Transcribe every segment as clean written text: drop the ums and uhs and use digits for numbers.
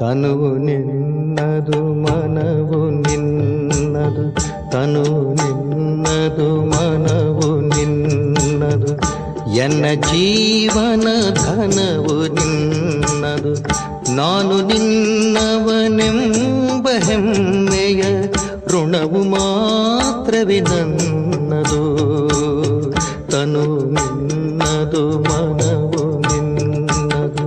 ತನುವು ನಿನ್ನದು ಮನವು ನಿನ್ನದು, ತನುವು ನಿನ್ನದು ಮನವು ನಿನ್ನದು, ಎನ್ನ ಜೀವನ ಧನವು ನಿನ್ನದು. ನಾನು ನಿನ್ನವನೆಂಬ ಹೆಮ್ಮೆಯ ಋಣವು ಮಾತ್ರವೇ ನನ್ನದು. ತನು ನಿನ್ನದು ಮನವು ನಿನ್ನದು.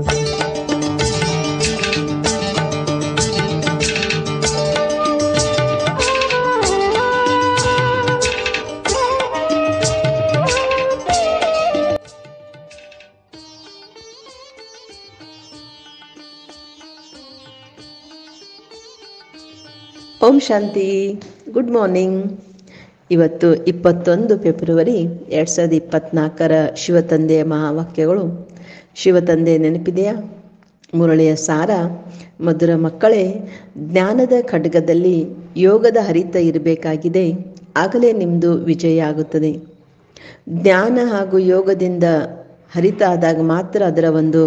ಓಂ ಶಾಂತಿ. Good morning. ಇವತ್ತು 21 ಫೆಬ್ರವರಿ 2024 ಶಿವತಂದೆಯ ಮಹಾವಾಕ್ಯಗಳು. ಶಿವತಂದೆ ನೆನಪಿದೆಯಾ? ಮುರಳಿಯ ಸಾರ: ಮಧುರ ಮಕ್ಕಳೇ, ಜ್ಞಾನದ ಖಡ್ಗದಲ್ಲಿ ಯೋಗದ ಹರಿತ ಇರಬೇಕಾಗಿದೆ, ಆಗಲೇ ನಿಮ್ಮದು ವಿಜಯ ಆಗುತ್ತದೆ. ಜ್ಞಾನ ಹಾಗೂ ಯೋಗದಿಂದ ಹರಿತ ಆದಾಗ ಮಾತ್ರ ಅದರ ಒಂದು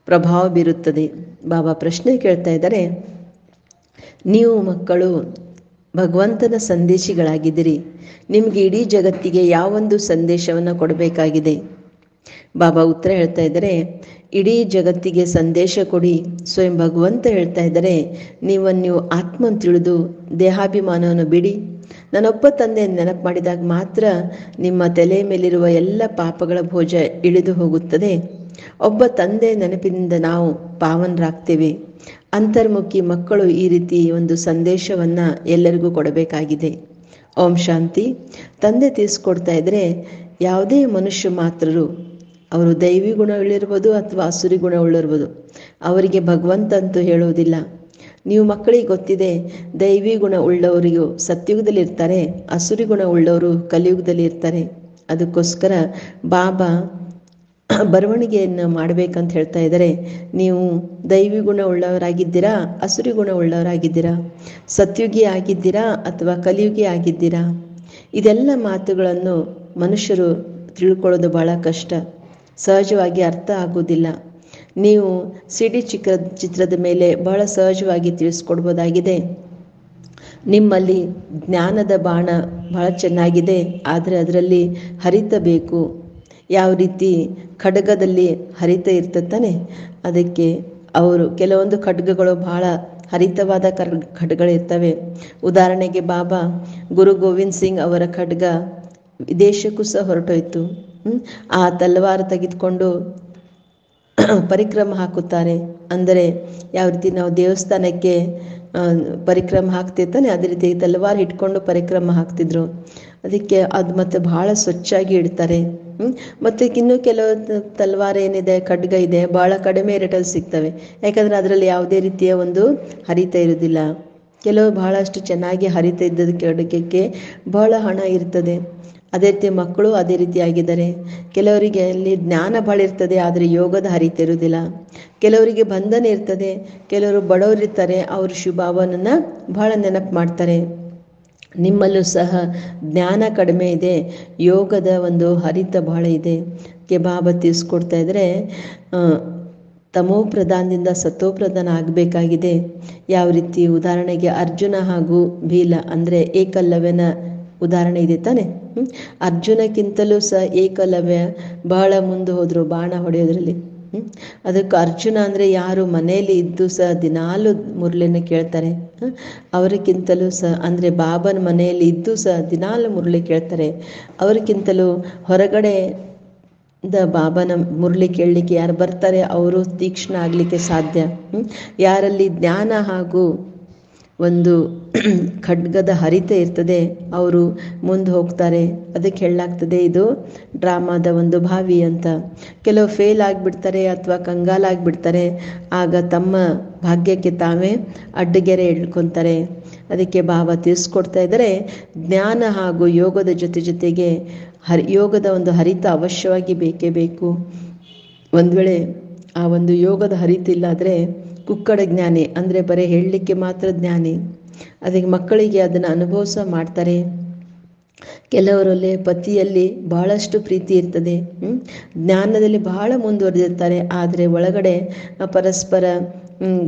ಪ್ರಭಾವ ಬೀರುತ್ತದೆ. ಬಾಬಾ ಪ್ರಶ್ನೆ ಕೇಳ್ತಾ ಇದ್ದಾರೆ, ನೀವು ಮಕ್ಕಳು ಭಗವಂತನ ಸಂದೇಶಿಗಳಾಗಿದ್ದೀರಿ, ನಿಮಗೆ ಇಡೀ ಜಗತ್ತಿಗೆ ಯಾವೊಂದು ಸಂದೇಶವನ್ನು ಕೊಡಬೇಕಾಗಿದೆ? ಬಾಬಾ ಉತ್ತರ ಹೇಳ್ತಾ ಇದ್ದಾರೆ, ಇಡೀ ಜಗತ್ತಿಗೆ ಸಂದೇಶ ಕೊಡಿ. ಸ್ವಯಂ ಭಗವಂತ ಹೇಳ್ತಾ ಇದ್ದಾರೆ, ನೀವು ಆತ್ಮನ್ ತಿಳಿದು ದೇಹಾಭಿಮಾನವನ್ನು ಬಿಡಿ. ನಾನೊಬ್ಬ ತಂದೆ ನೆನಪು ಮಾಡಿದಾಗ ಮಾತ್ರ ನಿಮ್ಮ ತಲೆ ಮೇಲಿರುವ ಎಲ್ಲ ಪಾಪಗಳ ಭೋಜ ಇಳಿದು ಹೋಗುತ್ತದೆ. ಒಬ್ಬ ತಂದೆ ನೆನಪಿನಿಂದ ನಾವು ಪಾವನರಾಗ್ತೇವೆ. ಅಂತರ್ಮುಖಿ ಮಕ್ಕಳು ಈ ರೀತಿ ಒಂದು ಸಂದೇಶವನ್ನು ಎಲ್ಲರಿಗೂ ಕೊಡಬೇಕಾಗಿದೆ. ಓಂ ಶಾಂತಿ. ತಂದೆ ತಿಳಿಸ್ಕೊಡ್ತಾ ಇದ್ರೆ, ಯಾವುದೇ ಮನುಷ್ಯ ಮಾತ್ರರು, ಅವರು ದೈವಿ ಗುಣಗಳಿರ್ಬೋದು ಅಥವಾ ಅಸುರಿ ಗುಣವುಳ್ಳಿರ್ಬೋದು, ಅವರಿಗೆ ಭಗವಂತ ಅಂತೂ ಹೇಳುವುದಿಲ್ಲ. ನೀವು ಮಕ್ಕಳಿಗೆ ಗೊತ್ತಿದೆ, ದೈವಿ ಗುಣ ಉಳ್ಳವರಿಗೂ ಸತ್ಯುಗದಲ್ಲಿ ಇರ್ತಾರೆ, ಅಸುರಿ ಗುಣ ಉಳ್ಳವರು ಕಲಿಯುಗದಲ್ಲಿ ಇರ್ತಾರೆ. ಅದಕ್ಕೋಸ್ಕರ ಬಾಬಾ ಬರವಣಿಗೆಯನ್ನು ಮಾಡಬೇಕಂತ ಹೇಳ್ತಾ ಇದ್ದಾರೆ. ನೀವು ದೈವಿ ಗುಣ ಉಳ್ಳವರಾಗಿದ್ದೀರಾ, ಅಸುರಿ ಗುಣ ಉಳ್ಳವರಾಗಿದ್ದೀರಾ, ಸತ್ಯುಗಿ ಆಗಿದ್ದೀರಾ ಅಥವಾ ಕಲಿಯುಗಿ ಆಗಿದ್ದೀರಾ? ಇದೆಲ್ಲ ಮಾತುಗಳನ್ನು ಮನುಷ್ಯರು ತಿಳ್ಕೊಳ್ಳೋದು ಬಹಳ ಕಷ್ಟ, ಸಹಜವಾಗಿ ಅರ್ಥ ಆಗೋದಿಲ್ಲ. ನೀವು CD ಚಿತ್ರದ ಮೇಲೆ ಬಹಳ ಸಹಜವಾಗಿ ತಿಳಿಸ್ಕೊಡ್ಬೋದಾಗಿದೆ. ನಿಮ್ಮಲ್ಲಿ ಜ್ಞಾನದ ಬಾಣ ಬಹಳ ಚೆನ್ನಾಗಿದೆ, ಆದರೆ ಅದರಲ್ಲಿ ಹರಿತ ಬೇಕು. ಯಾವ ರೀತಿ ಖಡ್ಗದಲ್ಲಿ ಹರಿತ ಇರ್ತತಾನೆ, ಅದಕ್ಕೆ ಅವರು ಕೆಲವೊಂದು ಖಡ್ಗಗಳು ಬಹಳ ಹರಿತವಾದ ಖಡ್ಗಗಳಿರ್ತವೆ. ಉದಾಹರಣೆಗೆ ಬಾಬಾ ಗುರು ಗೋವಿಂದ್ ಸಿಂಗ್ ಅವರ ಖಡ್ಗ ವಿದೇಶಕ್ಕೂ ಸಹ ಹೊರಟೋಯ್ತು. ಆ ತಲವಾರು ತೆಗೆದುಕೊಂಡು ಪರಿಕ್ರಮ ಹಾಕುತ್ತಾರೆ. ಅಂದರೆ ಯಾವ ರೀತಿ ನಾವು ದೇವಸ್ಥಾನಕ್ಕೆ ಪರಿಕ್ರಮ ಹಾಕ್ತಿರ್ತಾನೆ, ಅದೇ ರೀತಿ ತಲವಾರು ಇಟ್ಕೊಂಡು ಪರಿಕ್ರಮ ಹಾಕ್ತಿದ್ರು. ಅದಕ್ಕೆ ಅದು ಮತ್ತೆ ಬಹಳ ಸ್ವಚ್ಛಾಗಿ ಇಡ್ತಾರೆ. ಮತ್ತು ಇನ್ನೂ ಕೆಲವು ತಲವಾರು ಏನಿದೆ, ಖಡ್ಗ ಇದೆ, ಬಹಳ ಕಡಿಮೆ ರೇಟಲ್ಲಿ ಸಿಗ್ತವೆ. ಯಾಕಂದರೆ ಅದರಲ್ಲಿ ಯಾವುದೇ ರೀತಿಯ ಒಂದು ಹರಿತ ಇರೋದಿಲ್ಲ. ಕೆಲವು ಬಹಳಷ್ಟು ಚೆನ್ನಾಗಿ ಹರಿತ ಇದ್ದದ ಖಡ್ಗಕ್ಕೆ ಬಹಳ ಹಣ ಇರ್ತದೆ. ಅದೇ ರೀತಿ ಮಕ್ಕಳು ಅದೇ ರೀತಿ ಆಗಿದ್ದಾರೆ. ಕೆಲವರಿಗೆ ಅಲ್ಲಿ ಜ್ಞಾನ ಬಹಳ ಇರ್ತದೆ, ಆದರೆ ಯೋಗದ ಹರಿತ ಇರುವುದಿಲ್ಲ. ಕೆಲವರಿಗೆ ಬಂಧನ ಇರ್ತದೆ, ಕೆಲವರು ಬಡವರಿರ್ತಾರೆ, ಅವರು ಶಿವಬಾಬನನ್ನು ಬಹಳ ನೆನಪು ಮಾಡ್ತಾರೆ. ನಿಮ್ಮಲ್ಲೂ ಸಹ ಜ್ಞಾನ ಕಡಿಮೆ ಇದೆ, ಯೋಗದ ಒಂದು ಹರಿತ ಬಹಳ ಇದೆ. ಬಾಬಾ ತಿಳಿಸ್ಕೊಡ್ತಾ ಇದ್ರೆ, ತಮೋ ಪ್ರಧಾನದಿಂದ ಸತೋ ಪ್ರಧಾನ ಆಗಬೇಕಾಗಿದೆ. ಯಾವ ರೀತಿ? ಉದಾಹರಣೆಗೆ ಅರ್ಜುನ ಹಾಗೂ ಭೀಲ ಅಂದರೆ ಏಕಲವ್ಯನ ಉದಾಹರಣೆ ಇದೆ ತಾನೆ. ಅರ್ಜುನಕ್ಕಿಂತಲೂ ಸಹ ಏಕಲವ್ಯ ಬಹಳ ಮುಂದೆ ಹೋದರು ಬಾಣ ಹೊಡೆಯೋದ್ರಲ್ಲಿ. ಅದಕ್ಕೆ ಅರ್ಜುನ ಅಂದರೆ ಯಾರು ಮನೆಯಲ್ಲಿ ಇದ್ದು ಸಹ ದಿನಾಲು ಮುರಳಿನ ಕೇಳ್ತಾರೆ, ಅವರಿಗಿಂತಲೂ ಸಹ ಅಂದರೆ ಬಾಬನ ಮನೆಯಲ್ಲಿ ಇದ್ದು ಸಹ ದಿನಾಲು ಮುರಳಿ ಕೇಳ್ತಾರೆ. ಅವರಿಗಿಂತಲೂ ಹೊರಗಡೆ ಬಾಬನ ಮುರಳಿ ಕೇಳಲಿಕ್ಕೆ ಯಾರು ಬರ್ತಾರೆ ಅವರು ತೀಕ್ಷ್ಣ ಆಗಲಿಕ್ಕೆ ಸಾಧ್ಯ. ಯಾರಲ್ಲಿ ಜ್ಞಾನ ಹಾಗೂ ಒಂದು ಖಡ್ಗದ ಹರಿತ ಇರ್ತದೆ ಅವರು ಮುಂದೆ ಹೋಗ್ತಾರೆ. ಅದಕ್ಕೆ ಹೇಳಲಾಗ್ತದೆ ಇದು ಡ್ರಾಮಾದ ಒಂದು ಭಾವಿ ಅಂತ. ಕೆಲವು ಫೇಲ್ ಆಗಿಬಿಡ್ತಾರೆ ಅಥವಾ ಕಂಗಾಲಾಗಿಬಿಡ್ತಾರೆ, ಆಗ ತಮ್ಮ ಭಾಗ್ಯಕ್ಕೆ ತಾವೇ ಅಡ್ಡಗೆರೆ ಇಳ್ಕೊತಾರೆ. ಅದಕ್ಕೆ ಬಾಬಾ ತಿಳಿಸ್ಕೊಡ್ತಾ ಇದ್ದಾರೆ, ಜ್ಞಾನ ಹಾಗೂ ಯೋಗದ ಜೊತೆಗೆ ಯೋಗದ ಒಂದು ಹರಿತ ಅವಶ್ಯವಾಗಿ ಬೇಕೇ ಬೇಕು. ಒಂದು ವೇಳೆ ಆ ಒಂದು ಯೋಗದ ಹರಿತ ಇಲ್ಲಾದರೆ ಕುಕ್ಕಡ ಜ್ಞಾನಿ ಅಂದರೆ ಬರೀ ಹೇಳಲಿಕ್ಕೆ ಮಾತ್ರ ಜ್ಞಾನಿ. ಅದಕ್ಕೆ ಮಕ್ಕಳಿಗೆ ಅದನ್ನು ಅನುಭವಿಸ ಮಾಡ್ತಾರೆ. ಕೆಲವರಲ್ಲಿ ಪತಿಯಲ್ಲಿ ಬಹಳಷ್ಟು ಪ್ರೀತಿ ಇರ್ತದೆ, ಜ್ಞಾನದಲ್ಲಿ ಬಹಳ ಮುಂದುವರೆದಿರ್ತಾರೆ, ಆದರೆ ಒಳಗಡೆ ಪರಸ್ಪರ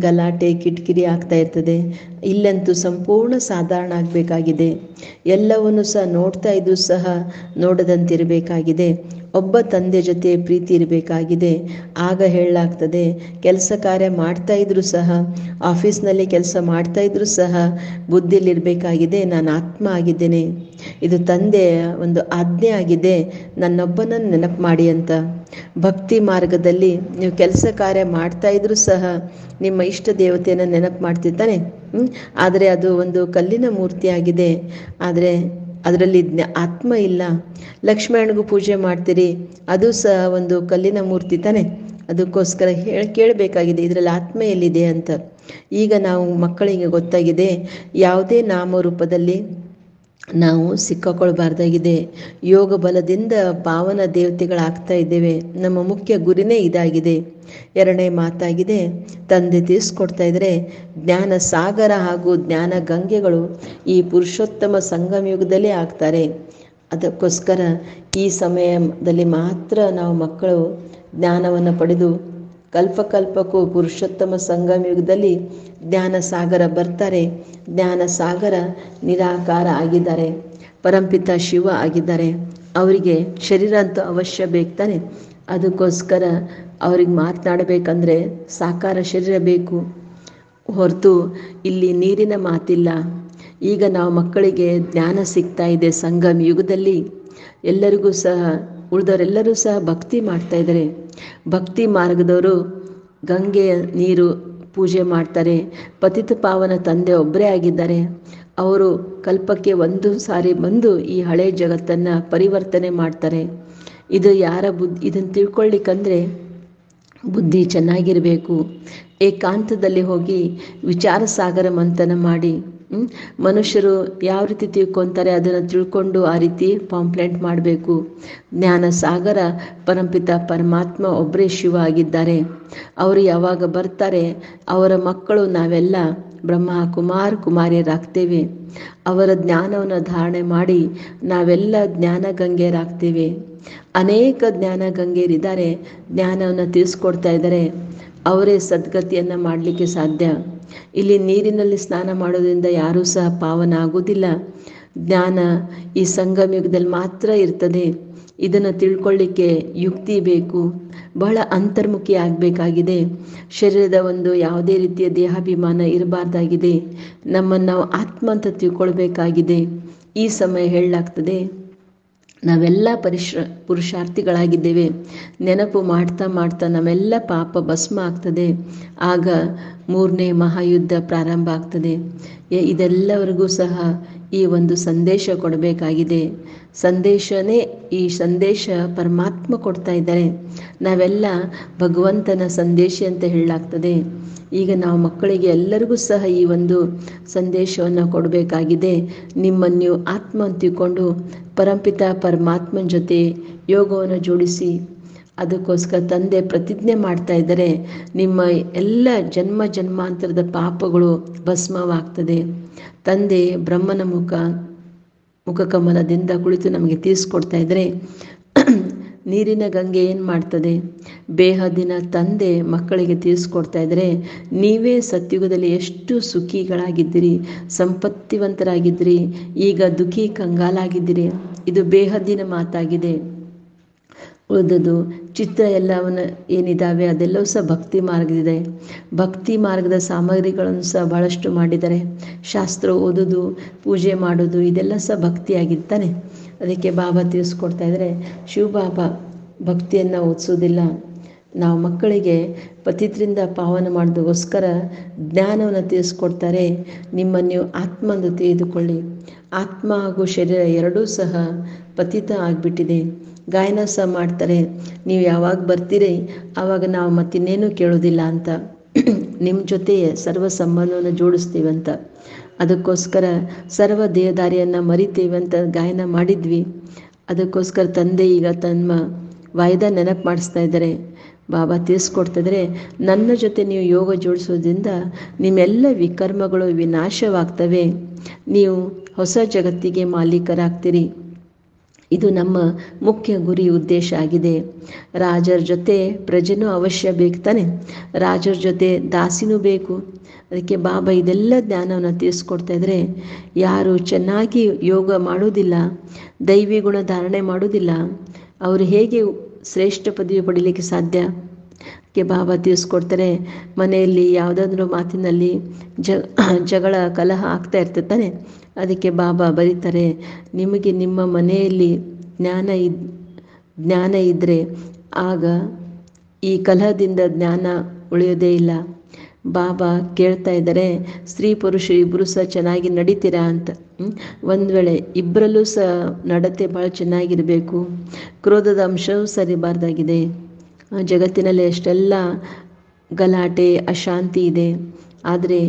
ಗಲಾಟೆ ಕಿಟಕಿರಿ ಆಗ್ತಾ ಇರ್ತದೆ. ಇಲ್ಲಂತೂ ಸಂಪೂರ್ಣ ಸಾಧಾರಣ ಆಗಬೇಕಾಗಿದೆ. ಎಲ್ಲವನ್ನು ಸಹ ನೋಡ್ತಾ ಇದ್ರೂ ಸಹ ನೋಡದಂತಿರಬೇಕಾಗಿದೆ. ಒಬ್ಬ ತಂದೆ ಜೊತೆ ಪ್ರೀತಿ ಇರಬೇಕಾಗಿದೆ. ಆಗ ಹೇಳಲಾಗ್ತದೆ, ಕೆಲಸ ಕಾರ್ಯ ಮಾಡ್ತಾ ಇದ್ರೂ ಸಹ, ಆಫೀಸ್ನಲ್ಲಿ ಕೆಲಸ ಮಾಡ್ತಾ ಇದ್ರೂ ಸಹ ಬುದ್ಧಿಲಿರಬೇಕಾಗಿದೆ, ನಾನು ಆತ್ಮ ಆಗಿದ್ದೇನೆ, ಇದು ತಂದೆಯ ಒಂದು ಆಜ್ಞೆ ಆಗಿದೆ, ನನ್ನೊಬ್ಬನನ್ನು ನೆನಪು ಮಾಡಿ ಅಂತ. ಭಕ್ತಿ ಮಾರ್ಗದಲ್ಲಿ ನೀವು ಕೆಲಸ ಕಾರ್ಯ ಮಾಡ್ತಾ ಇದ್ರೂ ಸಹ ನಿಮ್ಮ ಇಷ್ಟ ದೇವತೆಯನ್ನು ನೆನಪು ಮಾಡ್ತಿರ್ತಾನೆ. ಆದರೆ ಅದು ಒಂದು ಕಲ್ಲಿನ ಮೂರ್ತಿ ಆಗಿದೆ, ಆದರೆ ಅದರಲ್ಲಿ ಆತ್ಮ ಇಲ್ಲ. ಲಕ್ಷ್ಮಣನಿಗೂ ಪೂಜೆ ಮಾಡ್ತೀರಿ, ಅದು ಸಹ ಒಂದು ಕಲ್ಲಿನ ಮೂರ್ತಿ ತಾನೆ. ಅದಕ್ಕೋಸ್ಕರ ಕೇಳಬೇಕಾಗಿದೆ, ಇದರಲ್ಲಿ ಆತ್ಮ ಎಲ್ಲಿದೆ ಅಂತ. ಈಗ ನಾವು ಮಕ್ಕಳಿಗೆ ಗೊತ್ತಾಗಿದೆ, ಯಾವುದೇ ನಾಮರೂಪದಲ್ಲಿ ನಾವು ಸಿಕ್ಕಾಕೊಳ್ಬಾರ್ದಾಗಿದೆ. ಯೋಗ ಬಲದಿಂದ ಪಾವನ ದೇವತೆಗಳಾಗ್ತಾ ಇದ್ದೇವೆ. ನಮ್ಮ ಮುಖ್ಯ ಗುರಿನೇ ಇದಾಗಿದೆ. ಎರಡನೇ ಮಾತಾಗಿದೆ, ತಂದೆ ತಿಳಿಸ್ಕೊಡ್ತಾ ಇದ್ದಾರೆ, ಜ್ಞಾನ ಸಾಗರ ಹಾಗೂ ಜ್ಞಾನ ಗಂಗೆಗಳು ಈ ಪುರುಷೋತ್ತಮ ಸಂಗಮ ಯುಗದಲ್ಲೇ ಆಗ್ತಾರೆ. ಅದಕ್ಕೋಸ್ಕರ ಈ ಸಮಯದಲ್ಲಿ ಮಾತ್ರ ನಾವು ಮಕ್ಕಳು ಜ್ಞಾನವನ್ನು ಪಡೆದು ಕಲ್ಪಕ್ಕೂ ಪುರುಷೋತ್ತಮ ಸಂಗಮ ಯುಗದಲ್ಲಿ ಜ್ಞಾನ ಸಾಗರ ಬರ್ತಾರೆ. ಜ್ಞಾನ ಸಾಗರ ನಿರಾಕಾರ ಆಗಿದ್ದಾರೆ, ಪರಂಪಿತ ಶಿವ ಆಗಿದ್ದಾರೆ. ಅವರಿಗೆ ಶರೀರ ಅಂತೂ ಅವಶ್ಯ ಬೇಕಾನೆ. ಅದಕ್ಕೋಸ್ಕರ ಅವ್ರಿಗೆ ಮಾತನಾಡಬೇಕಂದ್ರೆ ಸಾಕಾರ ಶರೀರ ಬೇಕು, ಹೊರತು ಇಲ್ಲಿ ನೀರಿನ ಮಾತಿಲ್ಲ. ಈಗ ನಾವು ಮಕ್ಕಳಿಗೆ ಜ್ಞಾನ ಸಿಗ್ತಾ ಇದೆ ಸಂಗಮ ಯುಗದಲ್ಲಿ. ಎಲ್ಲರಿಗೂ ಸಹ ಉಳಿದವರೆಲ್ಲರೂ ಸಹ ಭಕ್ತಿ ಮಾಡ್ತಾ ಇದ್ದಾರೆ. ಭಕ್ತಿ ಮಾರ್ಗದವರು ಗಂಗೆಯ ನೀರು ಪೂಜೆ ಮಾಡ್ತಾರೆ. ಪತಿತ ಪಾವನ ತಂದೆ ಒಬ್ಬರೇ ಆಗಿದ್ದಾರೆ. ಅವರು ಕಲ್ಪಕ್ಕೆ ಒಂದು ಸಾರಿ ಬಂದು ಈ ಹಳೆ ಜಗತ್ತನ್ನು ಪರಿವರ್ತನೆ ಮಾಡ್ತಾರೆ. ಇದು ಯಾರ ಬುದ್ಧಿ, ಇದನ್ನು ತಿಳ್ಕೊಳ್ಳಿಕ್ಕಂದ್ರೆ ಬುದ್ಧಿ ಚೆನ್ನಾಗಿರಬೇಕು. ಏಕಾಂತದಲ್ಲಿ ಹೋಗಿ ವಿಚಾರ ಸಾಗರ ಮಂಥನ ಮಾಡಿ ಮನುಷ್ಯರು ಯಾವ ರೀತಿ ತಿಳ್ಕೊತಾರೆ ಅದನ್ನು ತಿಳ್ಕೊಂಡು ಆ ರೀತಿ ಪಾಂಪ್ಲೆಂಟ್ ಮಾಡಬೇಕು. ಜ್ಞಾನ ಸಾಗರ ಪರಂಪಿತ ಪರಮಾತ್ಮ ಒಬ್ಬರೇ ಶಿವ ಆಗಿದ್ದಾರೆ. ಅವರು ಯಾವಾಗ ಬರ್ತಾರೆ, ಅವರ ಮಕ್ಕಳು ನಾವೆಲ್ಲ ಬ್ರಹ್ಮ ಕುಮಾರಿಯರಾಗ್ತೇವೆ. ಅವರ ಜ್ಞಾನವನ್ನು ಧಾರಣೆ ಮಾಡಿ ನಾವೆಲ್ಲ ಜ್ಞಾನ ಗಂಗೆಯರಾಗ್ತೇವೆ. ಅನೇಕ ಜ್ಞಾನ ಗಂಗೆಯರಿದ್ದಾರೆ, ಜ್ಞಾನವನ್ನು ತಿಳಿಸ್ಕೊಡ್ತಾ ಇದ್ದಾರೆ. ಅವರೇ ಸದ್ಗತಿಯನ್ನು ಮಾಡಲಿಕ್ಕೆ ಸಾಧ್ಯ. ಇಲ್ಲಿ ನೀರಿನಲ್ಲಿ ಸ್ನಾನ ಮಾಡೋದ್ರಿಂದ ಯಾರೂ ಸಹ ಪಾವನ ಆಗೋದಿಲ್ಲ. ಜ್ಞಾನ ಈ ಸಂಗಮ ಯುಗದಲ್ಲಿ ಮಾತ್ರ ಇರ್ತದೆ. ಇದನ್ನು ತಿಳ್ಕೊಳ್ಳಿಕ್ಕೆ ಯುಕ್ತಿ ಬೇಕು, ಬಹಳ ಅಂತರ್ಮುಖಿ ಆಗಬೇಕಾಗಿದೆ. ಶರೀರದ ಒಂದು ಯಾವುದೇ ರೀತಿಯ ದೇಹಾಭಿಮಾನ ಇರಬಾರ್ದಾಗಿದೆ. ನಮ್ಮನ್ನು ನಾವು ಆತ್ಮ ಅಂತ ತಿಳ್ಕೊಳ್ಬೇಕಾಗಿದೆ. ಈ ಸಮಯ ಹೇಳಲಾಗ್ತದೆ, ನಾವೆಲ್ಲ ಪುರುಷಾರ್ಥಿಗಳಾಗಿದ್ದೇವೆ. ನೆನಪು ಮಾಡ್ತಾ ಮಾಡ್ತಾ ನಮ್ಮೆಲ್ಲ ಪಾಪ ಭಸ್ಮ ಆಗ್ತದೆ. ಆಗ ಮೂರನೇ ಮಹಾಯುದ್ಧ ಪ್ರಾರಂಭ ಆಗ್ತದೆ. ಇದೆಲ್ಲವರಿಗೂ ಸಹ ಈ ಒಂದು ಸಂದೇಶ ಕೊಡಬೇಕಾಗಿದೆ. ಈ ಸಂದೇಶ ಪರಮಾತ್ಮ ಕೊಡ್ತಾ ಇದ್ದಾರೆ. ನಾವೆಲ್ಲ ಭಗವಂತನ ಸಂದೇಶ ಅಂತ ಹೇಳಲಾಗ್ತದೆ. ಈಗ ನಾವು ಮಕ್ಕಳಿಗೆ ಎಲ್ಲರಿಗೂ ಸಹ ಈ ಒಂದು ಸಂದೇಶವನ್ನು ಕೊಡಬೇಕಾಗಿದೆ. ನಿಮ್ಮನ್ನು ನೀವು ಆತ್ಮ ಅಂತಿಕೊಂಡು ಪರಂಪಿತ ಪರಮಾತ್ಮನ ಜೊತೆ ಯೋಗವನ್ನು ಜೋಡಿಸಿ. ಅದಕ್ಕೋಸ್ಕರ ತಂದೆ ಪ್ರತಿಜ್ಞೆ ಮಾಡ್ತಾ ಇದ್ದಾರೆ, ನಿಮ್ಮ ಎಲ್ಲ ಜನ್ಮಾಂತರದ ಪಾಪಗಳು ಭಸ್ಮವಾಗ್ತದೆ. ತಂದೆ ಬ್ರಹ್ಮನ ಮುಖಕಮಲದಿಂದ ಕುಳಿತು ನಮಗೆ ತಿಳಿಸ್ಕೊಡ್ತಾ ಇದ್ದಾರೆ. ನೀರಿನ ಗಂಗೆ ಏನು ಮಾಡ್ತದೆ? ಬೇಹದ್ದಿನ ತಂದೆ ಮಕ್ಕಳಿಗೆ ತಿಳಿಸ್ಕೊಡ್ತಾ ಇದ್ದಾರೆ, ನೀವೇ ಸತ್ಯುಗದಲ್ಲಿ ಎಷ್ಟು ಸುಖಿಗಳಾಗಿದ್ದೀರಿ, ಸಂಪತ್ತಿವಂತರಾಗಿದ್ದೀರಿ, ಈಗ ದುಃಖಿ ಕಂಗಾಲಾಗಿದ್ದೀರಿ. ಇದು ಬೇಹದ್ದಿನ ಮಾತಾಗಿದೆ. ಉಳಿದದು ಚಿತ್ರ ಎಲ್ಲವನ್ನು ಏನಿದ್ದಾವೆ ಅದೆಲ್ಲವೂ ಸಹ ಭಕ್ತಿ ಮಾರ್ಗದಿದೆ. ಭಕ್ತಿ ಮಾರ್ಗದ ಸಾಮಗ್ರಿಗಳನ್ನು ಸಹ ಭಾಳಷ್ಟು ಮಾಡಿದ್ದಾರೆ. ಶಾಸ್ತ್ರ ಓದೋದು, ಪೂಜೆ ಮಾಡೋದು, ಇದೆಲ್ಲ ಸಹ ಭಕ್ತಿಯಾಗಿರ್ತಾನೆ. ಅದಕ್ಕೆ ಬಾಬಾ ತಿಳಿಸ್ಕೊಡ್ತಾ ಇದ್ದಾರೆ, ಶಿವಬಾಬಾ ಭಕ್ತಿಯನ್ನು ಓದಿಸೋದಿಲ್ಲ. ನಾವು ಮಕ್ಕಳಿಗೆ ಪತಿತರಿಂದ ಪಾವನ ಮಾಡೋದಕ್ಕೋಸ್ಕರ ಜ್ಞಾನವನ್ನು ತಿಳಿಸ್ಕೊಡ್ತಾರೆ. ನಿಮ್ಮನ್ನು ನೀವು ಆತ್ಮಂದು ತಿಳಿದುಕೊಳ್ಳಿ. ಆತ್ಮ ಹಾಗೂ ಶರೀರ ಎರಡೂ ಸಹ ಪತಿತ ಆಗಿಬಿಟ್ಟಿದೆ. ಗಾಯನ ಸಹ ಮಾಡ್ತಾರೆ, ನೀವು ಯಾವಾಗ ಬರ್ತೀರಿ ಆವಾಗ ನಾವು ಮತ್ತಿನ್ನೇನು ಕೇಳೋದಿಲ್ಲ ಅಂತ, ನಿಮ್ಮ ಜೊತೆ ಸರ್ವ ಸಂಬಂಧವನ್ನು ಜೋಡಿಸ್ತೀವಂತ. ಅದಕ್ಕೋಸ್ಕರ ಸರ್ವ ದೇಹದಾರಿಯನ್ನು ಮರಿತೇವೆ ಅಂತ ಗಾಯನ ಮಾಡಿದ್ವಿ. ಅದಕ್ಕೋಸ್ಕರ ತಂದೆ ಈಗ ತಮ್ಮ ವಾಯ್ದ ನೆನಪು ಮಾಡಿಸ್ತಾ ಇದ್ದಾರೆ. ಬಾಬಾ ತಿಳಿಸ್ಕೊಡ್ತಿದ್ರೆ, ನನ್ನ ಜೊತೆ ನೀವು ಯೋಗ ಜೋಡಿಸೋದ್ರಿಂದ ನಿಮ್ಮೆಲ್ಲ ವಿಕರ್ಮಗಳು ವಿನಾಶವಾಗ್ತವೆ. ನೀವು ಹೊಸ ಜಗತ್ತಿಗೆ ಮಾಲೀಕರಾಗ್ತೀರಿ. ಇದು ನಮ್ಮ ಮುಖ್ಯ ಗುರಿ ಉದ್ದೇಶ ಆಗಿದೆ. ರಾಜರ ಜೊತೆ ಪ್ರಜೆನೂ ಅವಶ್ಯ ಬೇಕು ತಾನೆ, ರಾಜರ ಜೊತೆ ದಾಸಿನೂ ಬೇಕು. ಅದಕ್ಕೆ ಬಾಬಾ ಇದೆಲ್ಲ ಜ್ಞಾನವನ್ನು ತಿಳಿಸ್ಕೊಡ್ತಾ ಇದ್ದಾರೆ. ಯಾರು ಚೆನ್ನಾಗಿ ಯೋಗ ಮಾಡೋದಿಲ್ಲ, ದೈವಿ ಗುಣ ಧಾರಣೆ ಮಾಡೋದಿಲ್ಲ, ಅವರು ಹೇಗೆ ಶ್ರೇಷ್ಠ ಪದವಿ ಪಡೀಲಿಕ್ಕೆ ಸಾಧ್ಯ? ಅದಕ್ಕೆ ಬಾಬಾ ತಿಳಿಸ್ಕೊಡ್ತಾರೆ, ಮನೆಯಲ್ಲಿ ಯಾವುದಾದ್ರೂ ಮಾತಿನಲ್ಲಿ ಜಗಳ ಕಲಹ ಆಗ್ತಾ ಇರ್ತಾನೆ. ಅದಕ್ಕೆ ಬಾಬಾ ಬರೀತಾರೆ, ನಿಮಗೆ ನಿಮ್ಮ ಮನೆಯಲ್ಲಿ ಜ್ಞಾನ ಇದ್ದರೆ ಆಗ ಈ ಕಲಹದಿಂದ ಜ್ಞಾನ ಉಳಿಯೋದೇ ಇಲ್ಲ. ಬಾಬಾ ಕೇಳ್ತಾ ಇದ್ದಾರೆ, ಸ್ತ್ರೀ ಪುರುಷ ಇಬ್ಬರು ಸಹ ಚೆನ್ನಾಗಿ ನಡೀತೀರಾ ಅಂತ. ಒಂದು ವೇಳೆ ಇಬ್ಬರಲ್ಲೂ ಸಹ ನಡತೆ ಭಾಳ ಚೆನ್ನಾಗಿರಬೇಕು, ಕ್ರೋಧದ ಅಂಶವೂ ಸರಿಬಾರ್ದಾಗಿದೆ. ಜಗತ್ತಿನಲ್ಲಿ ಎಷ್ಟೆಲ್ಲ ಗಲಾಟೆ ಅಶಾಂತಿ ಇದೆ, ಆದರೆ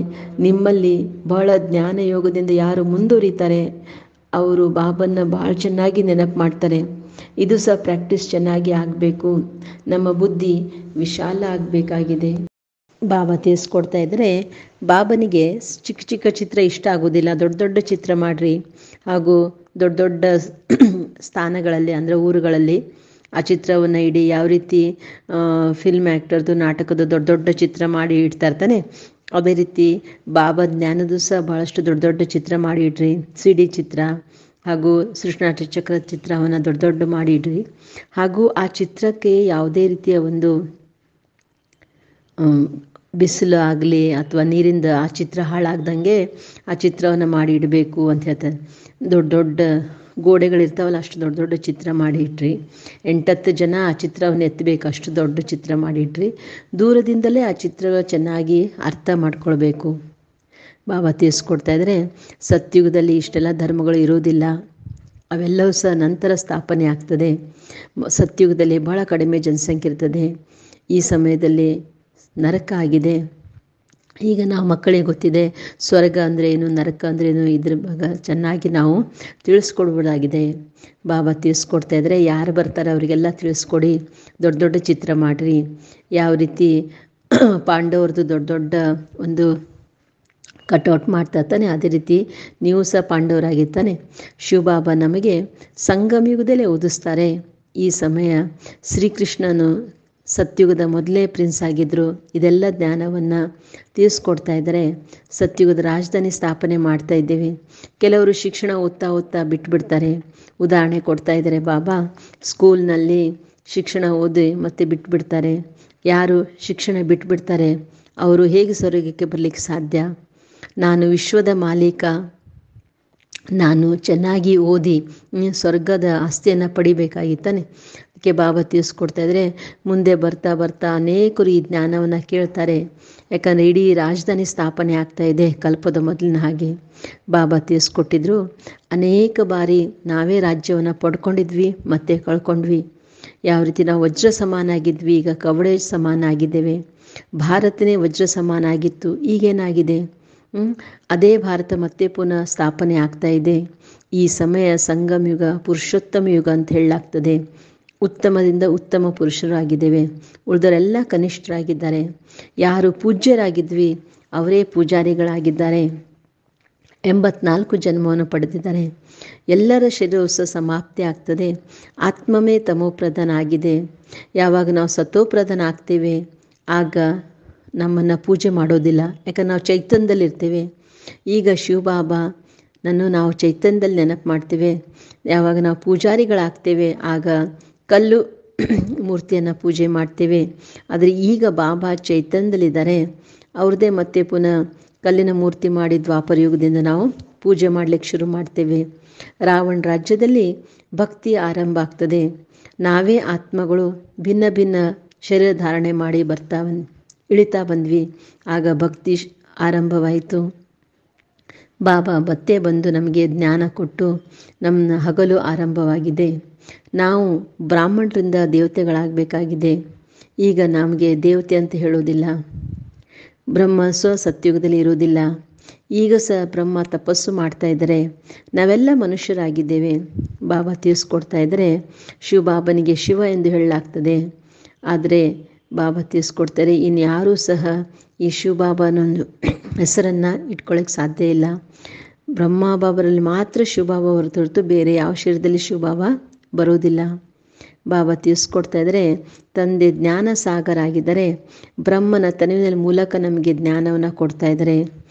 ನಿಮ್ಮಲ್ಲಿ ಬಹಳ ಜ್ಞಾನ ಯೋಗದಿಂದ ಯಾರು ಮುಂದುವರಿತಾರೆ ಅವರು ಬಾಬನ್ನ ಭಾಳ ಚೆನ್ನಾಗಿ ನೆನಪು ಮಾಡ್ತಾರೆ. ಇದು ಸಹ ಪ್ರಾಕ್ಟೀಸ್ ಚೆನ್ನಾಗಿ ಆಗಬೇಕು. ನಮ್ಮ ಬುದ್ಧಿ ವಿಶಾಲ ಆಗಬೇಕಾಗಿದೆ. ಬಾಬಾ ತಿಳಿಸ್ಕೊಡ್ತಾ ಇದ್ದರೆ, ಬಾಬನಿಗೆ ಚಿಕ್ಕ ಚಿಕ್ಕ ಚಿತ್ರ ಇಷ್ಟ ಆಗೋದಿಲ್ಲ, ದೊಡ್ಡ ದೊಡ್ಡ ಚಿತ್ರ ಮಾಡಿರಿ, ಹಾಗೂ ದೊಡ್ಡ ದೊಡ್ಡ ಸ್ಥಾನಗಳಲ್ಲಿ ಅಂದರೆ ಊರುಗಳಲ್ಲಿ ಆ ಚಿತ್ರವನ್ನು ಇಡಿ. ಯಾವ ರೀತಿ ಫಿಲ್ಮ್ ಆ್ಯಕ್ಟರ್ದು ನಾಟಕದ ದೊಡ್ಡ ದೊಡ್ಡ ಚಿತ್ರ ಮಾಡಿ ಇಡ್ತಾ ಇರ್ತಾನೆ, ಅದೇ ರೀತಿ ಬಾಬಾ ಜ್ಞಾನದ್ದು ಸಹ ಭಾಳಷ್ಟು ದೊಡ್ಡ ದೊಡ್ಡ ಚಿತ್ರ ಮಾಡಿ ಇಡ್ರಿ. CD ಚಿತ್ರ ಹಾಗೂ ಸೃಷ್ಣಾಟ ಚಕ್ರದ ಚಿತ್ರವನ್ನು ದೊಡ್ಡ ದೊಡ್ಡ ಮಾಡಿ ಇಡ್ರಿ. ಹಾಗೂ ಆ ಚಿತ್ರಕ್ಕೆ ಯಾವುದೇ ರೀತಿಯ ಒಂದು ಬಿಸಿಲು ಆಗಲಿ ಅಥವಾ ನೀರಿಂದ ಆ ಚಿತ್ರ ಹಾಳಾಗ್ದಂಗೆ ಆ ಚಿತ್ರವನ್ನು ಮಾಡಿ ಇಡಬೇಕು ಅಂತ ಹೇಳ್ತಾರೆ. ದೊಡ್ಡ ದೊಡ್ಡ ಗೋಡೆಗಳಿರ್ತಾವಲ್ಲ, ಅಷ್ಟು ದೊಡ್ಡ ದೊಡ್ಡ ಚಿತ್ರ ಮಾಡಿ ಇಟ್ರಿ. 8-10 ಜನ ಆ ಚಿತ್ರವನ್ನು ಎತ್ತಬೇಕು, ಅಷ್ಟು ದೊಡ್ಡ ಚಿತ್ರ ಮಾಡಿ ಇಟ್ರಿ. ದೂರದಿಂದಲೇ ಆ ಚಿತ್ರ ಚೆನ್ನಾಗಿ ಅರ್ಥ ಮಾಡ್ಕೊಳ್ಬೇಕು. ಬಾಬಾ ತಿಳಿಸ್ಕೊಡ್ತಾ ಇದ್ದಾರೆ, ಸತ್ಯುಗದಲ್ಲಿ ಇಷ್ಟೆಲ್ಲ ಧರ್ಮಗಳು ಇರೋದಿಲ್ಲ, ಅವೆಲ್ಲವೂ ಸಹ ನಂತರ ಸ್ಥಾಪನೆ ಆಗ್ತದೆ. ಸತ್ಯುಗದಲ್ಲಿ ಬಹಳ ಕಡಿಮೆ ಜನಸಂಖ್ಯೆ ಇರ್ತದೆ. ಈ ಸಮಯದಲ್ಲಿ ನರಕ ಆಗಿದೆ. ಈಗ ನಾವು ಮಕ್ಕಳಿಗೆ ಗೊತ್ತಿದೆ ಸ್ವರ್ಗ ಅಂದರೆ ಏನು, ನರಕ ಅಂದರೆ ಏನು, ಇದ್ರ ಬಗ್ಗೆ ಚೆನ್ನಾಗಿ ನಾವು ತಿಳಿಸ್ಕೊಡ್ಬೋದಾಗಿದೆ. ಬಾಬಾ ತಿಳಿಸ್ಕೊಡ್ತಾ ಇದ್ದರೆ, ಯಾರು ಬರ್ತಾರೆ ಅವರಿಗೆಲ್ಲ ತಿಳಿಸ್ಕೊಡಿ, ದೊಡ್ಡ ದೊಡ್ಡ ಚಿತ್ರ ಮಾಡಿರಿ. ಯಾವ ರೀತಿ ಪಾಂಡವ್ರದ್ದು ದೊಡ್ಡ ದೊಡ್ಡ ಒಂದು ಕಟ್ಔಟ್ ಮಾಡ್ತಾ ಇರ್ತಾನೆ, ಅದೇ ರೀತಿ ನೀವು ಸಹ ಪಾಂಡವರಾಗಿರ್ತಾನೆ. ಶಿವಬಾಬಾ ನಮಗೆ ಸಂಗಮಯುಗದಲ್ಲೇ ಓದಿಸ್ತಾರೆ. ಈ ಸಮಯ ಶ್ರೀಕೃಷ್ಣನು ಸತ್ಯುಗದ ಮೊದಲೇ ಪ್ರಿನ್ಸ್ ಆಗಿದ್ದರು. ಇದೆಲ್ಲ ಜ್ಞಾನವನ್ನು ತಿಳಿಸ್ಕೊಡ್ತಾ ಇದ್ದಾರೆ. ಸತ್ಯುಗದ ರಾಜಧಾನಿ ಸ್ಥಾಪನೆ ಮಾಡ್ತಾ ಇದ್ದೇವೆ. ಕೆಲವರು ಶಿಕ್ಷಣ ಓದ್ತಾ ಬಿಟ್ಬಿಡ್ತಾರೆ. ಉದಾಹರಣೆ ಕೊಡ್ತಾ ಇದ್ದಾರೆ ಬಾಬಾ, ಸ್ಕೂಲ್ನಲ್ಲಿ ಶಿಕ್ಷಣ ಓದಿ ಮತ್ತೆ ಬಿಟ್ಬಿಡ್ತಾರೆ. ಯಾರು ಶಿಕ್ಷಣ ಬಿಟ್ಬಿಡ್ತಾರೆ ಅವರು ಹೇಗೆ ಸ್ವರ್ಗಕ್ಕೆ ಬರಲಿಕ್ಕೆ ಸಾಧ್ಯ? ನಾನು ವಿಶ್ವದ ಮಾಲೀಕ, ನಾನು ಚೆನ್ನಾಗಿ ಓದಿ ಸ್ವರ್ಗದ ಆಸ್ತಿಯನ್ನು ಪಡಿಬೇಕಾಗಿತ್ತಾನೆ. ಅದಕ್ಕೆ ಬಾಬಾ ತಿಳಿಸ್ಕೊಡ್ತಾ ಇದ್ದಾರೆ, ಮುಂದೆ ಬರ್ತಾ ಬರ್ತಾ ಅನೇಕರು ಈ ಜ್ಞಾನವನ್ನು ಕೇಳ್ತಾರೆ. ಯಾಕಂದರೆ ಇಡೀ ರಾಜಧಾನಿ ಸ್ಥಾಪನೆ ಆಗ್ತಾ ಇದೆ ಕಲ್ಪದ ಮೊದಲಿನ ಹಾಗೆ. ಬಾಬಾ ತಿಳಿಸ್ಕೊಟ್ಟಿದ್ರು, ಅನೇಕ ಬಾರಿ ನಾವೇ ರಾಜ್ಯವನ್ನು ಪಡ್ಕೊಂಡಿದ್ವಿ ಮತ್ತೆ ಕಳ್ಕೊಂಡ್ವಿ. ಯಾವ ರೀತಿ ನಾವು ವಜ್ರ ಸಮಾನ ಆಗಿದ್ವಿ, ಈಗ ಕವಡೆ ಸಮಾನ ಆಗಿದ್ದೇವೆ. ಭಾರತನೇ ವಜ್ರ ಸಮಾನ ಆಗಿತ್ತು, ಈಗೇನಾಗಿದೆ? ಅದೇ ಭಾರತ ಮತ್ತೆ ಪುನಃ ಸ್ಥಾಪನೆ ಆಗ್ತಾ ಇದೆ. ಈ ಸಮಯ ಸಂಗಮ ಯುಗ, ಪುರುಷೋತ್ತಮ ಯುಗ ಅಂತ ಹೇಳಲಾಗ್ತದೆ. ಉತ್ತಮದಿಂದ ಉತ್ತಮ ಪುರುಷರು ಆಗಿದ್ದೇವೆ, ಉಳಿದರೆಲ್ಲ ಕನಿಷ್ಠರಾಗಿದ್ದಾರೆ. ಯಾರು ಪೂಜ್ಯರಾಗಿದ್ವಿ ಅವರೇ ಪೂಜಾರಿಗಳಾಗಿದ್ದಾರೆ. 84 ಜನ್ಮವನ್ನು ಪಡೆದಿದ್ದಾರೆ. ಎಲ್ಲರ ಶರೀರವು ಸಹ ಸಮಾಪ್ತಿ ಆಗ್ತದೆ. ಆತ್ಮವೇ ತಮೋಪ್ರಧಾನ ಆಗಿದೆ. ಯಾವಾಗ ನಾವು ಸತೋಪ್ರಧಾನ ಆಗ್ತೇವೆ ಆಗ ನಮ್ಮನ್ನು ಪೂಜೆ ಮಾಡೋದಿಲ್ಲ, ಯಾಕಂದ್ರೆ ನಾವು ಚೈತನ್ಯದಲ್ಲಿರ್ತೇವೆ. ಈಗ ಶಿವಬಾಬಾ ನಾವು ಚೈತನ್ಯದಲ್ಲಿ ನೆನಪು ಮಾಡ್ತೇವೆ. ಯಾವಾಗ ನಾವು ಪೂಜಾರಿಗಳಾಗ್ತೇವೆ ಆಗ ಕಲ್ಲು ಮೂರ್ತಿಯನ್ನು ಪೂಜೆ ಮಾಡ್ತೇವೆ. ಆದರೆ ಈಗ ಬಾಬಾ ಚೈತನ್ಯದಲ್ಲಿದ್ದಾರೆ, ಅವ್ರದ್ದೇ ಮತ್ತೆ ಪುನಃ ಕಲ್ಲಿನ ಮೂರ್ತಿ ಮಾಡಿ ದ್ವಾಪರ ಯುಗದಿಂದ ನಾವು ಪೂಜೆ ಮಾಡಲಿಕ್ಕೆ ಶುರು ಮಾಡ್ತೇವೆ. ರಾವಣ ರಾಜ್ಯದಲ್ಲಿ ಭಕ್ತಿ ಆರಂಭ ಆಗ್ತದೆ. ನಾವೇ ಆತ್ಮಗಳು ಭಿನ್ನ ಭಿನ್ನ ಶರೀರ ಧಾರಣೆ ಮಾಡಿ ಇಳಿತಾ ಬಂದ್ವಿ. ಆಗ ಭಕ್ತಿ ಆರಂಭವಾಯಿತು. ಬಾಬಾ ಮತ್ತೆ ಬಂದು ನಮಗೆ ಜ್ಞಾನ ಕೊಟ್ಟು ನಮ್ಮ ಹಗಲು ಆರಂಭವಾಗಿದೆ. ನಾವು ಬ್ರಾಹ್ಮಣರಿಂದ ದೇವತೆಗಳಾಗಬೇಕಾಗಿದೆ. ಈಗ ನಮಗೆ ದೇವತೆ ಅಂತ ಹೇಳೋದಿಲ್ಲ. ಬ್ರಹ್ಮ ಸತ್ಯುಗದಲ್ಲಿ ಇರೋದಿಲ್ಲ. ಈಗ ಸಹ ಬ್ರಹ್ಮ ತಪಸ್ಸು ಮಾಡ್ತಾ ಇದ್ದಾರೆ. ನಾವೆಲ್ಲ ಮನುಷ್ಯರಾಗಿದ್ದೇವೆ. ಬಾಬಾ ತಿಳಿಸ್ಕೊಡ್ತಾ ಇದ್ದರೆ, ಶಿವಬಾಬನಿಗೆ ಶಿವ ಎಂದು ಹೇಳಲಾಗ್ತದೆ. ಆದರೆ ಬಾಬಾ ತಿಳಿಸ್ಕೊಡ್ತಾರೆ, ಇನ್ಯಾರೂ ಸಹ ಈ ಶಿವಬಾಬಾನೊಂದು ಹೆಸರನ್ನು ಇಟ್ಕೊಳ್ಳೋಕ್ಕೆ ಸಾಧ್ಯ ಇಲ್ಲ. ಬ್ರಹ್ಮಬಾಬರಲ್ಲಿ ಮಾತ್ರ ಶಿವಭಾವ ಹೊರತು ಬೇರೆ ಯಾವ ಶರೀರದಲ್ಲಿ ಶಿವಭಾವ ಬರೋದಿಲ್ಲ. ಬಾಬಾ ತಿಳಿಸ್ಕೊಡ್ತಾ ಇದ್ದಾರೆ, ತಂದೆ ಜ್ಞಾನ ಸಾಗರ ಆಗಿದ್ದಾರೆ. ಬ್ರಹ್ಮನ ತನುವಿನ ಮೂಲಕ ನಮಗೆ ಜ್ಞಾನವನ್ನು ಕೊಡ್ತಾ ಇದ್ದಾರೆ.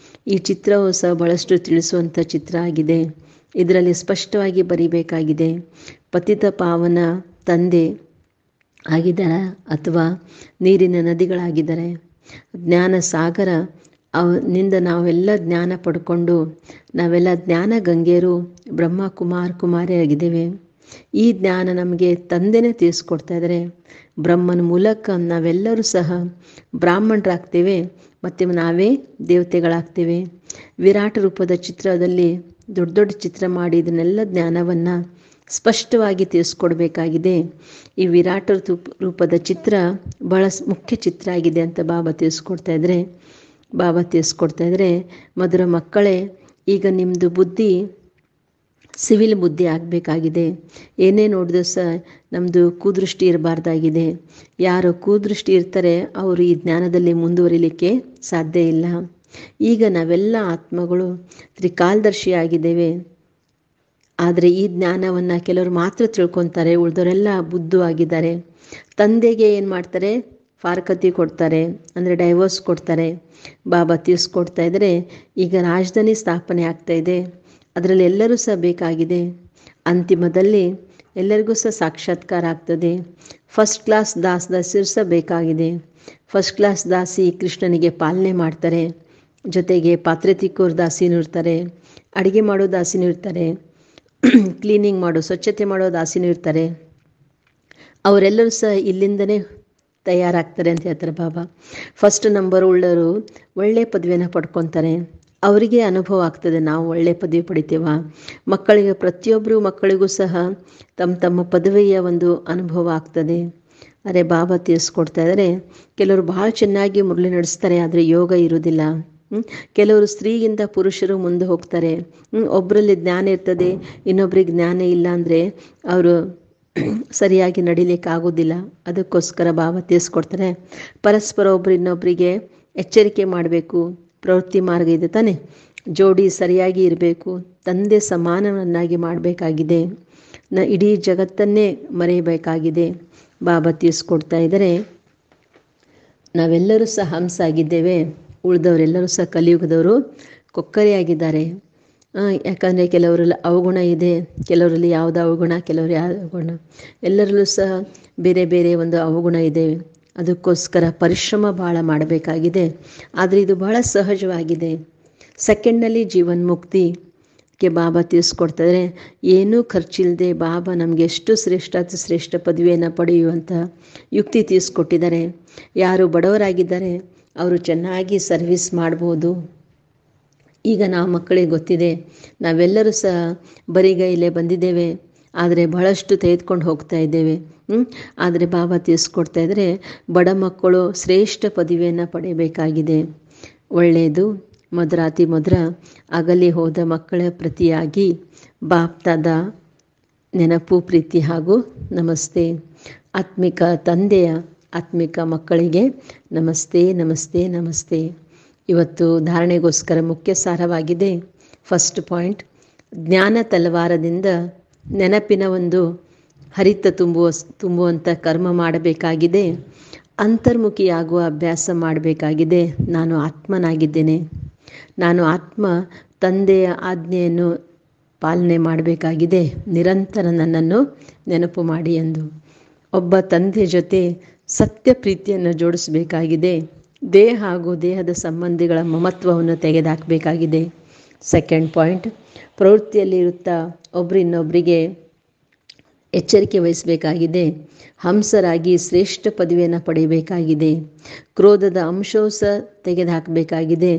ಈ ಚಿತ್ರವು ಸಹ ಬಹಳಷ್ಟು ತಿಳಿಸುವಂಥ ಚಿತ್ರ ಆಗಿದೆ. ಇದರಲ್ಲಿ ಸ್ಪಷ್ಟವಾಗಿ ಬರೀಬೇಕಾಗಿದೆ, ಪತಿತ ಪಾವನ ತಂದೆ ಆಗಿದ್ದಾರೆ ಅಥವಾ ನೀರಿನ ನದಿಗಳಾಗಿದ್ದಾರೆ. ಜ್ಞಾನ ಸಾಗರ ಅವನಿಂದ ನಾವೆಲ್ಲ ಜ್ಞಾನ ಪಡ್ಕೊಂಡು ನಾವೆಲ್ಲ ಜ್ಞಾನ ಗಂಗೆಯರು ಬ್ರಹ್ಮ ಕುಮಾರಿಯಾಗಿದ್ದೇವೆ. ಈ ಜ್ಞಾನ ನಮಗೆ ತಂದೆನೇ ತಿಳಿಸ್ಕೊಡ್ತಾ ಇದ್ದಾರೆ. ಬ್ರಹ್ಮನ ಮೂಲಕ ನಾವೆಲ್ಲರೂ ಸಹ ಬ್ರಾಹ್ಮಣರಾಗ್ತೇವೆ ಮತ್ತು ನಾವೇ ದೇವತೆಗಳಾಗ್ತೇವೆ. ವಿರಾಟ ರೂಪದ ಚಿತ್ರದಲ್ಲಿ ದೊಡ್ಡ ದೊಡ್ಡ ಚಿತ್ರ ಮಾಡಿ ಇದನ್ನೆಲ್ಲ ಜ್ಞಾನವನ್ನು ಸ್ಪಷ್ಟವಾಗಿ ತಿಳಿಸ್ಕೊಡ್ಬೇಕಾಗಿದೆ. ಈ ವಿರಾಟ ರೂಪದ ಚಿತ್ರ ಬಹಳ ಮುಖ್ಯ ಚಿತ್ರ ಆಗಿದೆ ಅಂತ ಬಾಬಾ ತಿಳಿಸ್ಕೊಡ್ತಾ ಇದ್ದಾರೆ. ಮಧುರ ಮಕ್ಕಳೇ, ಈಗ ನಿಮ್ಮದು ಬುದ್ಧಿ ಸಿವಿಲ್ ಬುದ್ಧಿ ಆಗಬೇಕಾಗಿದೆ. ಏನೇ ನೋಡಿದ್ರು ಸಹ ನಮ್ಮದು ಕುದೃಷ್ಟಿ ಇರಬಾರ್ದಾಗಿದೆ. ಯಾರು ಕುದೃಷ್ಟಿ ಇರ್ತಾರೆ ಅವರು ಈ ಜ್ಞಾನದಲ್ಲಿ ಮುಂದುವರಿಲಿಕ್ಕೆ ಸಾಧ್ಯ ಇಲ್ಲ. ಈಗ ನಾವೆಲ್ಲ ಆತ್ಮಗಳು ತ್ರಿಕಾಲದರ್ಶಿಯಾಗಿದ್ದೇವೆ. ಆದರೆ ಈ ಜ್ಞಾನವನ್ನು ಕೆಲವರು ಮಾತ್ರ ತಿಳ್ಕೊತಾರೆ, ಉಳಿದವರೆಲ್ಲ ಬುದ್ಧು ಆಗಿದ್ದಾರೆ. ತಂದೆಗೆ ಏನು ಮಾಡ್ತಾರೆ, ಫಾರ್ಕತಿ ಕೊಡ್ತಾರೆ, ಅಂದರೆ ಡೈವೋರ್ಸ್ ಕೊಡ್ತಾರೆ. ಬಾಬಾ ತಿಳಿಸ್ಕೊಡ್ತಾ ಇದ್ದಾರೆ, ಈಗ ರಾಜಧಾನಿ ಸ್ಥಾಪನೆ ಆಗ್ತಾ ಇದೆ, ಅದರಲ್ಲಿ ಎಲ್ಲರೂ ಸಹ ಬೇಕಾಗಿದೆ. ಅಂತಿಮದಲ್ಲಿ ಎಲ್ಲರಿಗೂ ಸಹ ಸಾಕ್ಷಾತ್ಕಾರ ಆಗ್ತದೆ. ಫಸ್ಟ್ ಕ್ಲಾಸ್ ದಾಸರು ಸಹ ಬೇಕಾಗಿದೆ. ಫಸ್ಟ್ ಕ್ಲಾಸ್ ದಾಸಿ ಕೃಷ್ಣನಿಗೆ ಪಾಲನೆ ಮಾಡ್ತಾರೆ, ಜೊತೆಗೆ ಪಾತ್ರೆ ತಿಕ್ಕೋರು ದಾಸಿನೂ ಇರ್ತಾರೆ, ಅಡುಗೆ ಮಾಡೋ ದಾಸಿನೂ ಇರ್ತಾರೆ, ಕ್ಲೀನಿಂಗ್ ಮಾಡೋ ಸ್ವಚ್ಛತೆ ಮಾಡೋ ದಾಸಿನೂ ಇರ್ತಾರೆ. ಅವರೆಲ್ಲರೂ ಸಹ ಇಲ್ಲಿಂದನೇ ತಯಾರಾಗ್ತಾರೆ ಅಂತ ಹೇಳ್ತಾರೆ ಬಾಬಾ. ಫಸ್ಟ್ ನಂಬರ್ ಉಳ್ಳವರು ಒಳ್ಳೆಯ ಪದವಿಯನ್ನು ಪಡ್ಕೊತಾರೆ. ಅವರಿಗೆ ಅನುಭವ ಆಗ್ತದೆ, ನಾವು ಒಳ್ಳೆಯ ಪದವಿ ಪಡಿತೇವ. ಮಕ್ಕಳಿಗೆ ಪ್ರತಿಯೊಬ್ಬರು ಮಕ್ಕಳಿಗೂ ಸಹ ತಮ್ಮ ಪದವಿಯ ಒಂದು ಅನುಭವ ಆಗ್ತದೆ. ಅರೆ ಬಾಬಾ ತಿಳಿಸ್ಕೊಡ್ತಾ ಇದ್ದಾರೆ, ಕೆಲವರು ಭಾಳ ಚೆನ್ನಾಗಿ ಮುರಳಿ ನಡೆಸ್ತಾರೆ, ಆದರೆ ಯೋಗ ಇರೋದಿಲ್ಲ. ಕೆಲವರು ಸ್ತ್ರೀಗಿಂತ ಪುರುಷರು ಮುಂದೆ ಹೋಗ್ತಾರೆ. ಒಬ್ಬರಲ್ಲಿ ಜ್ಞಾನ ಇರ್ತದೆ, ಇನ್ನೊಬ್ರಿಗೆ ಜ್ಞಾನ ಇಲ್ಲ ಅಂದರೆ ಅವರು ಸರಿಯಾಗಿ ನಡಿಲಿಕ್ಕಾಗೋದಿಲ್ಲ. ಅದಕ್ಕೋಸ್ಕರ ಬಾಬಾ ತಿಳಿಸ್ಕೊಡ್ತಾರೆ, ಪರಸ್ಪರ ಒಬ್ಬರು ಇನ್ನೊಬ್ಬರಿಗೆ ಎಚ್ಚರಿಕೆ ಮಾಡಬೇಕು. ಪ್ರವೃತ್ತಿ ಮಾರ್ಗ ಇದೆ ತಾನೆ, ಜೋಡಿ ಸರಿಯಾಗಿ ಇರಬೇಕು, ತಂದೆ ಸಮಾನವನ್ನಾಗಿ ಮಾಡಬೇಕಾಗಿದೆ, ಇಡೀ ಜಗತ್ತನ್ನೇ ಮರೆಯಬೇಕಾಗಿದೆ. ಬಾಬಾ ತಿಳಿಸ್ಕೊಡ್ತಾ ಇದ್ದಾರೆ, ನಾವೆಲ್ಲರೂ ಸಹ ಹಂಸ ಆಗಿದ್ದೇವೆ, ಉಳಿದವರೆಲ್ಲರೂ ಸಹ ಕಲಿಯುಗದವರು ಕೊಕ್ಕರೆಯಾಗಿದ್ದಾರೆ. ಯಾಕಂದರೆ ಕೆಲವರಲ್ಲಿ ಅವಗುಣ ಇದೆ, ಕೆಲವರಲ್ಲಿ ಯಾವುದು ಅವಗುಣ, ಕೆಲವರು ಯಾವ ಅವಗುಣ, ಎಲ್ಲರಲ್ಲೂ ಸಹ ಬೇರೆ ಬೇರೆ ಒಂದು ಅವಗುಣ ಇದೆ. ಅದಕ್ಕೋಸ್ಕರ ಪರಿಶ್ರಮ ಭಾಳ ಮಾಡಬೇಕಾಗಿದೆ. ಆದರೆ ಇದು ಬಹಳ ಸಹಜವಾಗಿದೆ. ಸೆಕೆಂಡ್ನಲ್ಲಿ ಜೀವನ್ಮುಕ್ತಿಗೆ ಬಾಬಾ ತಿಳಿಸ್ಕೊಡ್ತಾರೆ. ಏನೂ ಖರ್ಚಿಲ್ಲದೆ ಬಾಬಾ ನಮಗೆ ಎಷ್ಟು ಶ್ರೇಷ್ಠ ಪದವಿಯನ್ನು ಪಡೆಯುವಂಥ ಯುಕ್ತಿ ತಿಳಿಸ್ಕೊಟ್ಟಿದ್ದಾರೆ. ಯಾರು ಬಡವರಾಗಿದ್ದಾರೆ ಅವರು ಚೆನ್ನಾಗಿ ಸರ್ವಿಸ್ ಮಾಡ್ಬೋದು. ಈಗ ನಾವು ಮಕ್ಕಳಿಗೆ ಗೊತ್ತಿದೆ, ನಾವೆಲ್ಲರೂ ಸಹ ಬರಿಗೈಲೇ ಬಂದಿದ್ದೇವೆ, ಆದರೆ ಬಹಳಷ್ಟು ತೆಗೆದುಕೊಂಡು ಹೋಗ್ತಾ ಇದ್ದೇವೆ. ಆದರೆ ಬಾಬಾ ತಿಳಿಸ್ಕೊಡ್ತಾ ಇದ್ದರೆ, ಬಡ ಮಕ್ಕಳು ಶ್ರೇಷ್ಠ ಪದವಿಯನ್ನು ಪಡೆಯಬೇಕಾಗಿದೆ. ಒಳ್ಳೆಯದು, ಮಧುರಾತಿ ಮಧುರ ಅಗಲಿ ಹೋದ ಮಕ್ಕಳ ಪ್ರತಿಯಾಗಿ ಬಾಪ್ತಾದ ನೆನಪು, ಪ್ರೀತಿ ಹಾಗೂ ನಮಸ್ತೆ. ಆತ್ಮಿಕ ತಂದೆಯ ಆತ್ಮಿಕ ಮಕ್ಕಳಿಗೆ ನಮಸ್ತೆ ನಮಸ್ತೆ ನಮಸ್ತೆ. ಇವತ್ತು ಧಾರಣೆಗೋಸ್ಕರ ಮುಖ್ಯ ಸಾರವಾಗಿದೆ. ಫಸ್ಟ್ ಪಾಯಿಂಟ್, ಜ್ಞಾನ ತಲವಾರದಿಂದ ನೆನಪಿನ ಒಂದು ಹರಿತ ತುಂಬುವಂಥ ಕರ್ಮ ಮಾಡಬೇಕಾಗಿದೆ. ಅಂತರ್ಮುಖಿಯಾಗುವ ಅಭ್ಯಾಸ ಮಾಡಬೇಕಾಗಿದೆ. ನಾನು ಆತ್ಮನಾಗಿದ್ದೇನೆ, ನಾನು ಆತ್ಮ, ತಂದೆಯ ಆಜ್ಞೆಯನ್ನು ಪಾಲನೆ ಮಾಡಬೇಕಾಗಿದೆ. ನಿರಂತರ ನನ್ನನ್ನು ನೆನಪು ಮಾಡಿ ಎಂದು ಒಬ್ಬ ತಂದೆಯ ಜೊತೆ ಸತ್ಯ ಪ್ರೀತಿಯನ್ನು ಜೋಡಿಸಬೇಕಾಗಿದೆ. ದೇಹ ಹಾಗೂ ದೇಹದ ಸಂಬಂಧಿಗಳ ಮಮತ್ವವನ್ನು ತೆಗೆದುಹಾಕಬೇಕಾಗಿದೆ. ಸೆಕೆಂಡ್ ಪಾಯಿಂಟ್, ಪ್ರವೃತ್ತಿಯಲ್ಲಿರುತ್ತಾ ಒಬ್ಬರಿನ್ನೊಬ್ಬರಿಗೆ ಎಚ್ಚರಿಕೆ ವಹಿಸಬೇಕಾಗಿದೆ. ಹಂಸರಾಗಿ ಶ್ರೇಷ್ಠ ಪದವಿಯನ್ನು ಪಡೆಯಬೇಕಾಗಿದೆ. ಕ್ರೋಧದ ಅಂಶವೂ ಸಹ ತೆಗೆದುಹಾಕಬೇಕಾಗಿದೆ.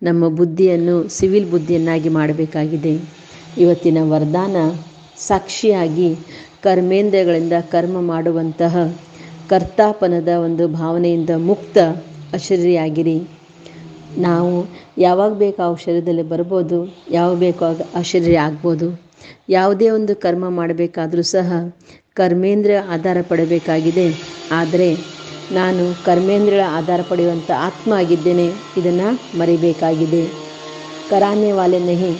ನಮ್ಮ ಬುದ್ಧಿಯನ್ನು ಸಿವಿಲ್ ಬುದ್ಧಿಯನ್ನಾಗಿ ಮಾಡಬೇಕಾಗಿದೆ. ಇವತ್ತಿನ ವರದಾನ, ಸಾಕ್ಷಿಯಾಗಿ ಕರ್ಮೇಂದ್ರಿಯಗಳಿಂದ ಕರ್ಮ ಮಾಡುವಂತಹ ಕರ್ತಾಪನದ ಒಂದು ಭಾವನೆಯಿಂದ ಮುಕ್ತ ಅಶರೀರಿಯಾಗಿರಿ. ನಾವು ಯಾವಾಗ ಬೇಕು ಆ ಶರೀರದಲ್ಲಿ ಬರ್ಬೋದು, ಯಾವಾಗ ಬೇಕೋ ಆ ಶರೀರ ಆಗ್ಬೋದು. ಯಾವುದೇ ಒಂದು ಕರ್ಮ ಮಾಡಬೇಕಾದ್ರೂ ಸಹ ಕರ್ಮೇಂದ್ರಿಯ ಆಧಾರ ಪಡಬೇಕಾಗಿದೆ. ಆದರೆ ನಾನು ಕರ್ಮೇಂದ್ರಿಯ ಆಧಾರ ಪಡೆಯುವಂಥ ಆತ್ಮ ಆಗಿದ್ದೇನೆ, ಇದನ್ನು ಮರಿಬೇಕಾಗಿದೆ. ಕರಾನೆ ವಾಲೆ ನಹಿ,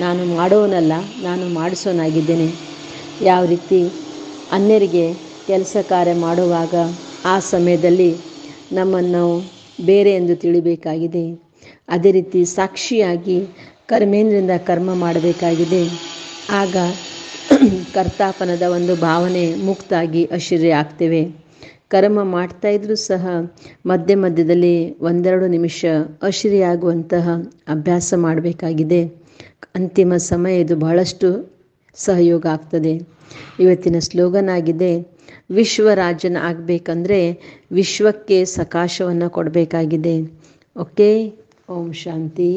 ನಾನು ಮಾಡೋನಲ್ಲ, ನಾನು ಮಾಡಿಸೋನಾಗಿದ್ದೇನೆ. ಯಾವ ರೀತಿ ಅನ್ಯರಿಗೆ ಕೆಲಸ ಕಾರ್ಯ ಮಾಡುವಾಗ ಆ ಸಮಯದಲ್ಲಿ ನಮ್ಮನ್ನು ಬೇರೆ ಎಂದು ತಿಳಿಬೇಕಾಗಿದೆ. ಅದೇ ರೀತಿ ಸಾಕ್ಷಿಯಾಗಿ ಕರ್ಮೇಂದ್ರಿಂದ ಕರ್ಮ ಮಾಡಬೇಕಾಗಿದೆ. ಆಗ ಕರ್ತಾಪನದ ಒಂದು ಭಾವನೆ ಮುಕ್ತಾಗಿ ಅಶರೀರಿ ಆಗ್ತೇವೆ. ಕರ್ಮ ಮಾಡ್ತಾಯಿದ್ರೂ ಸಹ ಮಧ್ಯ ಮಧ್ಯದಲ್ಲಿ 1-2 ನಿಮಿಷ ಅಶರೀರಿಯಾಗುವಂತಹ ಅಭ್ಯಾಸ ಮಾಡಬೇಕಾಗಿದೆ. ಅಂತಿಮ ಸಮಯ ಇದು ಬಹಳಷ್ಟು ಸಹಯೋಗ ಆಗ್ತದೆ. ಇವತ್ತಿನ ಸ್ಲೋಗನ್ ಆಗಿದೆ, ವಿಶ್ವರಾಜನ ಆಗಬೇಕಂದ್ರೆ ವಿಶ್ವಕ್ಕೆ ಸಕಾಶವನ್ನು ಕೊಡಬೇಕಾಗಿದೆ. ಓಕೆ, ಓಂ ಶಾಂತಿ.